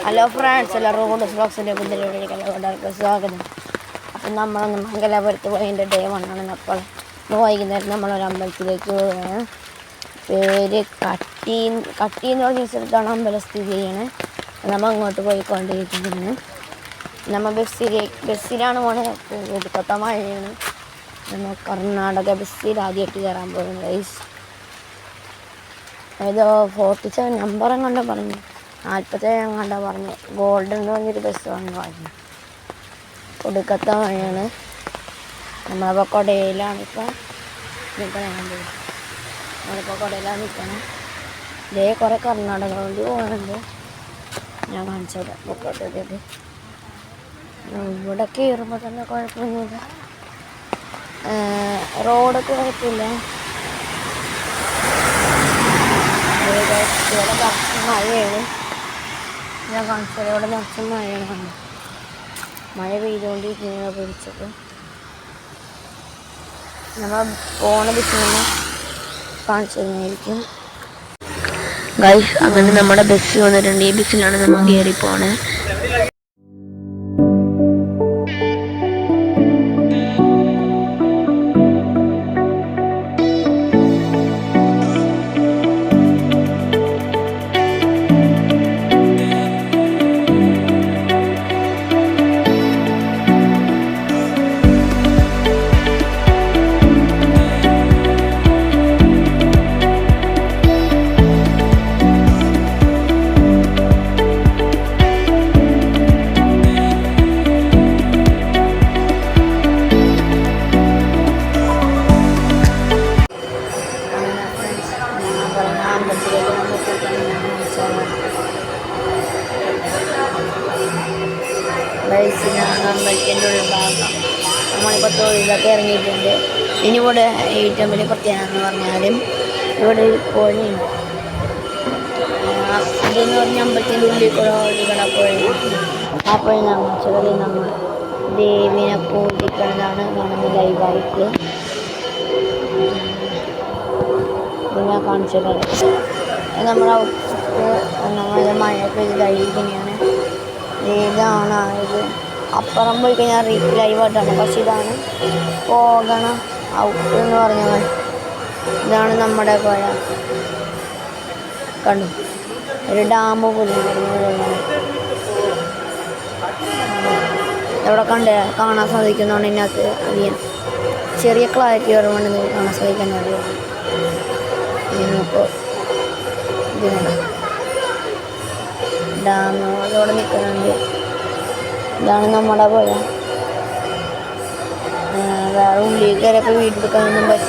Hello friends, എല്ലാവർക്കും കൊണ്ട് ബ്ലോഗ്സിൻ്റെ പുതിയ സ്വാഗതം. അപ്പം നമ്മളൊന്ന് മംഗലാപുരത്ത് പോയതിൻ്റെ ഡേ 1 ആണ്. അപ്പോൾ വൈകുന്നേരം നമ്മളൊരു അമ്പലത്തിലേക്ക് പോവുകയാണ്. പേര് കട്ടി എന്ന് പറഞ്ഞ സ്ഥലത്താണ് അമ്പലം സ്ഥിതി ചെയ്യണേ. നമ്മൾ അങ്ങോട്ട് പോയിക്കൊണ്ടിരിക്കുന്നു. നമ്മൾ ബസ്സിലാണ് പോണേ. ഒടുക്കത്ത മഴയാണ്. നമ്മൾ കർണാടക ബസ്സിൽ ആദ്യമായിട്ട് കയറാൻ പോകുന്നത്. ഏതോ 47 നമ്പറും കണ്ട പറഞ്ഞു, 47 കണ്ട പറഞ്ഞു. ഗോൾഡൻ എന്ന് പറഞ്ഞൊരു ബസ് വന്നു പറഞ്ഞു. ഒടുക്കത്ത മഴയാണ്. നമ്മളിപ്പോൾ കൊടയിലാണിപ്പോൾ നിൽക്കണം. നമ്മളിപ്പോൾ കൊടയിലാണ് നിൽക്കണം. ഇതേ കുറേ കർണാടക വണ്ടി പോകുന്നുണ്ട്. ഞാൻ കാണിച്ചത് പൊക്കോട്ടത്. ഇവിടെ കയറുമ്പോൾ തന്നെ കുഴപ്പമൊന്നുമില്ല. റോഡൊക്കെ കുഴപ്പമില്ല. ഇവിടെ നിറച്ച് മഴയാണ്. ഞാൻ കാണിച്ചത് ഇവിടെ നിറച്ച് മഴയാണ്. മഴ പെയ്തുകൊണ്ടിരിക്കുന്നത് പിടിച്ചത്. നമ്മൾ പോണ ബസ്സിനെ കാണിച്ചു തന്നെയായിരിക്കും ഗൈസ്. അങ്ങനെ നമ്മുടെ ബസ് വന്നിട്ടുണ്ട്. ഈ ബസ്സിലാണ് നമ്മൾ കയറി പോണേ. അമ്പലത്തിൻ്റെ ഉൾഭാഗം നമ്മളിപ്പോൾ തൊഴിലൊക്കെ ഇറങ്ങിയിട്ടുണ്ട്. ഇനി ഇവിടെ ഏറ്റവും വലിയ പ്രത്യേകത എന്ന് പറഞ്ഞാലും ഇവിടെ ഒരു പുഴയുണ്ട്. ഇതെന്ന് പറഞ്ഞാൽ അമ്പലത്തിൻ്റെ ഉള്ളിൽ കൂടെ ഒഴുകണ പുഴയാണ്. ആ പുഴ കാണിച്ചത് നമ്മൾ ദേവിനെ പൂജിക്കണതാണ് കാണുന്നത് ലൈവായിട്ട്. ഞാൻ കാണിച്ചത് നമ്മളെ മഴയൊക്കെ ഇതായിരിക്കുന്നതാണ്. ഇതാണ് ഇത്. അപ്പുറം പോയി കഴിഞ്ഞാൽ ലൈവായിട്ടാണ്. പക്ഷെ ഇതാണ് പോകണം ഔട്ട് എന്ന് പറഞ്ഞാൽ. ഇതാണ് നമ്മുടെ പുഴ. കണ്ടു, ഒരു ഡാം പോലെ ഇവിടെ കാണാൻ സാധിക്കുന്നതുകൊണ്ട് ഇതിനകത്ത് അധികം ചെറിയ ക്ലാരിറ്റി ഓർമ്മ കാണാൻ സാധിക്കുന്നത്. ഇപ്പോൾ ഇതിനുണ്ട് ഡാം അതോടെ നിൽക്കുന്നുണ്ട്. ഇതാണ് നമ്മുടെ പുഴ. വേറെ ഉള്ളിൽ കയറിയപ്പോൾ വീട്ടിലെടുക്കാനൊന്നും പറ്റി.